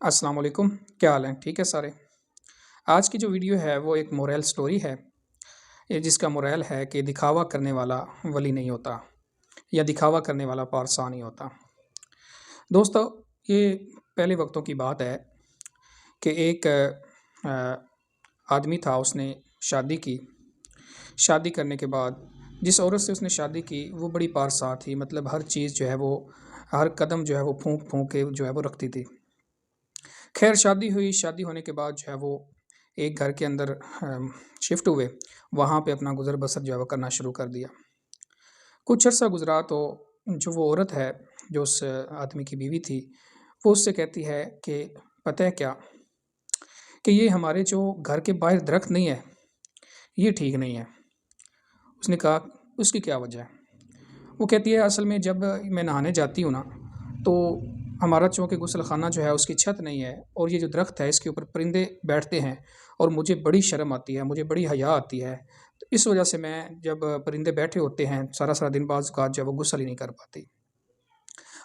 السلام علیکم، کیا حال ہے؟ ٹھیک ہے سارے؟ آج کی جو ویڈیو ہے وہ ایک مورل سٹوری ہے، یہ جس کا مورل ہے کہ دکھاوا کرنے والا ولی نہیں ہوتا، یا دکھاوا کرنے والا پارسا نہیں ہوتا۔ دوستو، یہ پہلے وقتوں کی بات ہے کہ ایک آدمی تھا، اس نے شادی کی۔ شادی کرنے کے بعد جس عورت سے اس نے شادی کی وہ بڑی پارسا تھی، مطلب ہر چیز جو ہے وہ، ہر قدم جو ہے وہ پھونک پھونک کے جو ہے وہ رکھتی تھی۔ خیر شادی ہوئی، شادی ہونے کے بعد جو ہے وہ ایک گھر کے اندر شفٹ ہوئے، وہاں پہ اپنا گزر بسر جو ہے وہ کرنا شروع کر دیا۔ کچھ عرصہ گزرا تو جو وہ عورت ہے جو اس آدمی کی بیوی تھی، وہ اس سے کہتی ہے کہ پتہ ہے کیا کہ یہ ہمارے جو گھر کے باہر درخت نہیں ہے یہ ٹھیک نہیں ہے۔ اس نے کہا اس کی کیا وجہ ہے؟ وہ کہتی ہے اصل میں جب میں نہانے جاتی ہوں نا تو ہمارا چونکہ غسل خانہ جو ہے اس کی چھت نہیں ہے، اور یہ جو درخت ہے اس کے اوپر پرندے بیٹھتے ہیں اور مجھے بڑی شرم آتی ہے، مجھے بڑی حیا آتی ہے، تو اس وجہ سے میں جب پرندے بیٹھے ہوتے ہیں سارا سارا دن بعض اوقات جو ہے وہ غسل ہی نہیں کر پاتی۔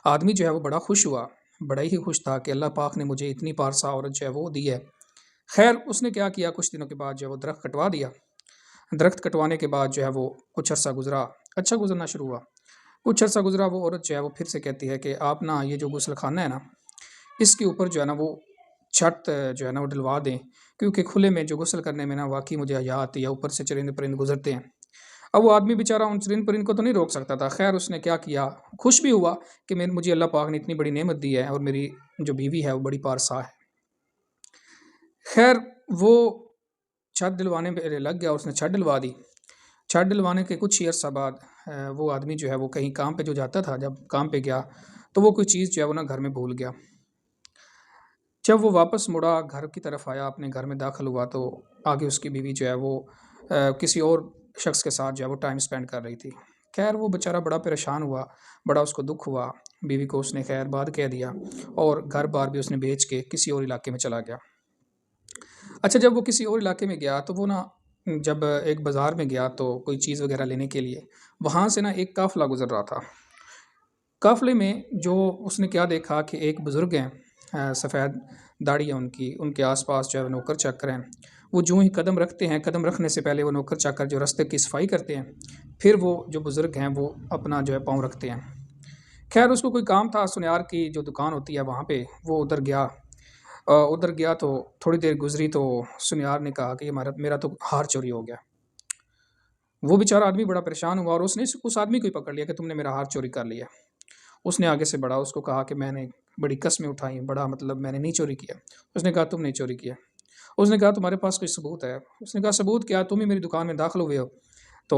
آدمی جو ہے وہ بڑا خوش ہوا، بڑا ہی خوش تھا کہ اللہ پاک نے مجھے اتنی پارسا عورت جو ہے وہ دی ہے۔ خیر اس نے کیا کیا، کچھ دنوں کے بعد جو ہے وہ درخت کٹوا دیا۔ درخت کٹوانے کے بعد جو ہے وہ کچھ عرصہ گزرا، اچھا گزرنا شروع ہوا۔ کچھ عرصہ گزرا، وہ عورت جو ہے وہ پھر سے کہتی ہے کہ آپ نا یہ جو غسل خانہ ہے نا اس کے اوپر جو ہے نا وہ چھت جو ہے نا وہ ڈلوا دیں، کیونکہ کھلے میں جو غسل کرنے میں نا واقعی مجھے حیا آتی ہے، اوپر سے چرند پرند گزرتے ہیں۔ اب وہ آدمی بیچارہ ان چرند پرند کو تو نہیں روک سکتا تھا۔ خیر اس نے کیا کیا، خوش بھی ہوا کہ مجھے اللہ پاک نے اتنی بڑی نعمت دی ہے اور میری جو بیوی ہے وہ بڑی پارسا ہے۔ خیر وہ چھت ڈلوانے پہ لگ گیا، اس نے چھت ڈلوا دی۔ چھت ڈلوانے کے کچھ ہی عرصہ بعد وہ آدمی جو ہے وہ کہیں کام پہ جو جاتا تھا، جب کام پہ گیا تو وہ کوئی چیز جو ہے وہ نا گھر میں بھول گیا۔ جب وہ واپس مڑا گھر کی طرف آیا، اپنے گھر میں داخل ہوا تو آگے اس کی بیوی جو ہے وہ کسی اور شخص کے ساتھ جو ہے وہ ٹائم سپینڈ کر رہی تھی۔ خیر وہ بیچارہ بڑا پریشان ہوا، بڑا اس کو دکھ ہوا۔ بیوی کو اس نے خیر بات کہہ دیا اور گھر بار بھی اس نے بیچ کے کسی اور علاقے میں چلا گیا۔ اچھا جب وہ کسی اور علاقے میں گیا تو وہ نا جب ایک بازار میں گیا تو کوئی چیز وغیرہ لینے کے لیے وہاں سے نا ایک قافلہ گزر رہا تھا۔ قافلے میں جو اس نے کیا دیکھا کہ ایک بزرگ ہیں، سفید داڑھی ہے ان کے آس پاس جو ہے نوکر چاکر ہیں۔ وہ جو ہی قدم رکھتے ہیں، قدم رکھنے سے پہلے وہ نوکر چاکر جو راستے کی صفائی کرتے ہیں، پھر وہ جو بزرگ ہیں وہ اپنا جو ہے پاؤں رکھتے ہیں۔ خیر اس کو کوئی کام تھا، سنیار کی جو دکان ہوتی ہے وہاں پہ وہ ادھر گیا تو تھوڑی دیر گزری تو سنیار نے کہا کہ میرا تو ہار چوری ہو گیا۔ وہ بیچارہ آدمی بڑا پریشان ہوا اور اس نے اس آدمی کو ہی پکڑ لیا کہ تم نے میرا ہار چوری کر لیا۔ اس نے آگے سے بڑا اس کو کہا کہ میں نے بڑی قسمیں اٹھائی، بڑا مطلب میں نے نہیں چوری کیا۔ اس نے کہا تم نے چوری کیا۔ اس نے کہا تمہارے پاس کوئی ثبوت ہے؟ اس نے کہا ثبوت کیا، تم ہی میری دکان میں داخل ہوئے ہو، تو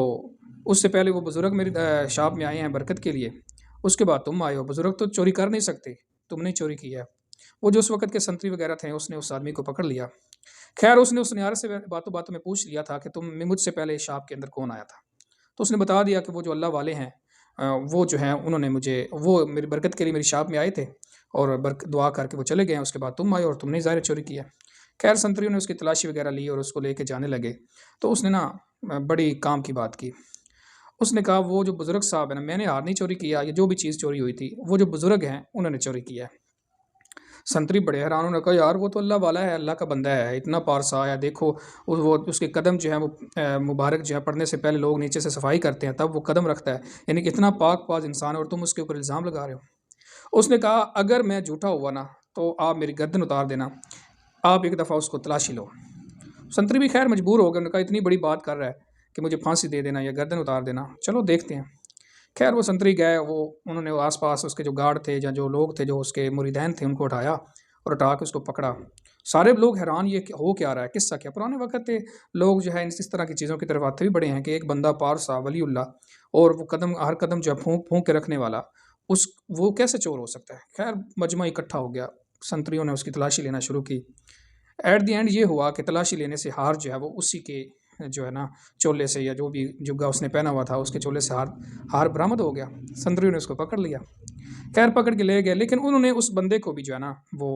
اس سے پہلے وہ بزرگ میری شاپ میں آئے ہیں برکت کے لیے، اس کے بعد تم آئے ہو۔ بزرگ تو چوری کر نہیں سکتے، تم نے چوری کی ہے۔ وہ جو اس وقت کے سنتری وغیرہ تھے اس نے اس آدمی کو پکڑ لیا۔ خیر اس نے اس نیار سے باتوں باتوں میں پوچھ لیا تھا کہ مجھ سے پہلے شاپ کے اندر کون آیا تھا؟ تو اس نے بتا دیا کہ وہ جو اللہ والے ہیں وہ جو ہیں انہوں نے وہ میری برکت کے لیے میری شاپ میں آئے تھے اور دعا کر کے وہ چلے گئے ہیں، اس کے بعد تم آئے اور تم نے ظاہر چوری کیا۔ خیر سنتریوں نے اس کی تلاشی وغیرہ لی اور اس کو لے کے جانے لگے تو اس نے نا بڑی کام کی بات کی۔ اس نے کہا وہ جو بزرگ صاحب ہیں نا، میں نے ہار نہیں چوری کیا، یہ جو بھی چیز چوری ہوئی تھی وہ جو بزرگ ہیں انہوں نے چوری کیا ہے۔ سنتری بڑے حیران، انہوں نے کہا یار وہ تو اللہ والا ہے، اللہ کا بندہ ہے، اتنا پارسا ہے، دیکھو وہ اس کے قدم جو ہے وہ مبارک جو ہے پڑھنے سے پہلے لوگ نیچے سے صفائی کرتے ہیں تب وہ قدم رکھتا ہے، یعنی کہ اتنا پاک پاک انسان ہے اور تم اس کے اوپر الزام لگا رہے ہو۔ اس نے کہا اگر میں جھوٹا ہوا نا تو آپ میری گردن اتار دینا، آپ ایک دفعہ اس کو تلاشی لو۔ سنتری بھی خیر مجبور ہو گئے، انہوں نے کہا اتنی بڑی بات کر رہا ہے کہ مجھے پھانسی دے دینا یا گردن اتار دینا، چلو دیکھتے ہیں۔ خیر وہ سنتری گئے، انہوں نے آس پاس اس کے جو گارڈ تھے یا جو لوگ تھے جو اس کے مریدین تھے ان کو اٹھایا اور اٹھا کے اس کو پکڑا۔ سارے لوگ حیران یہ ہو کیا رہا ہے، قصہ کیا؟ پرانے وقت تھے، لوگ جو ہے اس طرح کی چیزوں کی طرف آتے بھی بڑے ہیں کہ ایک بندہ پارسا ولی اللہ اور وہ ہر قدم جو ہے پھونک پھونک کے رکھنے والا، وہ کیسے چور ہو سکتا ہے؟ خیر مجمع اکٹھا ہو گیا، سنتریوں نے اس کی تلاشی لینا شروع کی۔ ایٹ دی اینڈ یہ ہوا کہ تلاشی لینے سے ہار جو ہے وہ اسی کے جو ہے نا چولے سے یا جو بھی جگہ اس نے پہنا ہوا تھا اس کے چولے سے ہار برآمد ہو گیا۔ سنتریوں نے اس کو پکڑ لیا، خیر پکڑ کے لے گئے، لیکن انہوں نے اس بندے کو بھی جو ہے نا وہ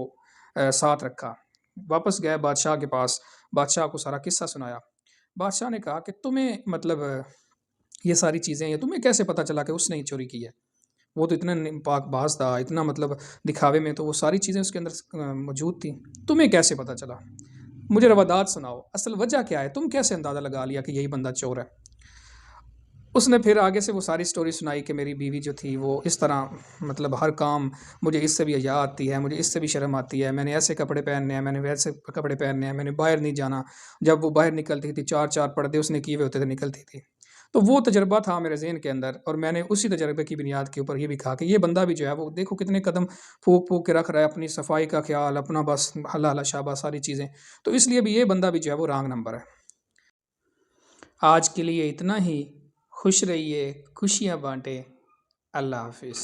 ساتھ رکھا۔ واپس گئے بادشاہ کے پاس، بادشاہ کو سارا قصہ سنایا۔ بادشاہ نے کہا کہ تمہیں مطلب یہ ساری چیزیں، یا تمہیں کیسے پتہ چلا کہ اس نے ہی چوری کی ہے؟ وہ تو اتنا پاک باز تھا، اتنا مطلب دکھاوے میں تو وہ ساری چیزیں اس کے اندر موجود تھیں، تمہیں کیسے پتہ چلا؟ مجھے روادات سناؤ، اصل وجہ کیا ہے، تم کیسے اندازہ لگا لیا کہ یہی بندہ چور ہے؟ اس نے پھر آگے سے وہ ساری سٹوری سنائی کہ میری بیوی جو تھی وہ اس طرح مطلب ہر کام، مجھے اس سے بھی حیا آتی ہے، مجھے اس سے بھی شرم آتی ہے، میں نے ایسے کپڑے پہننے ہیں، میں نے ویسے کپڑے پہننے ہیں، میں نے باہر نہیں جانا، جب وہ باہر نکلتی تھی 4 4 پردے اس نے کیے ہوئے ہوتے تھے نکلتی تھی۔ تو وہ تجربہ تھا میرے ذہن کے اندر، اور میں نے اسی تجربے کی بنیاد کے اوپر یہ بھی کہا کہ یہ بندہ بھی جو ہے وہ دیکھو کتنے قدم پھونک پھونک کے رکھ رہا ہے، اپنی صفائی کا خیال، اپنا بس حلال شابہ ساری چیزیں، تو اس لیے بھی یہ بندہ بھی جو ہے وہ رانگ نمبر ہے۔ آج کے لیے اتنا ہی، خوش رہیے، خوشیاں بانٹیں، اللہ حافظ۔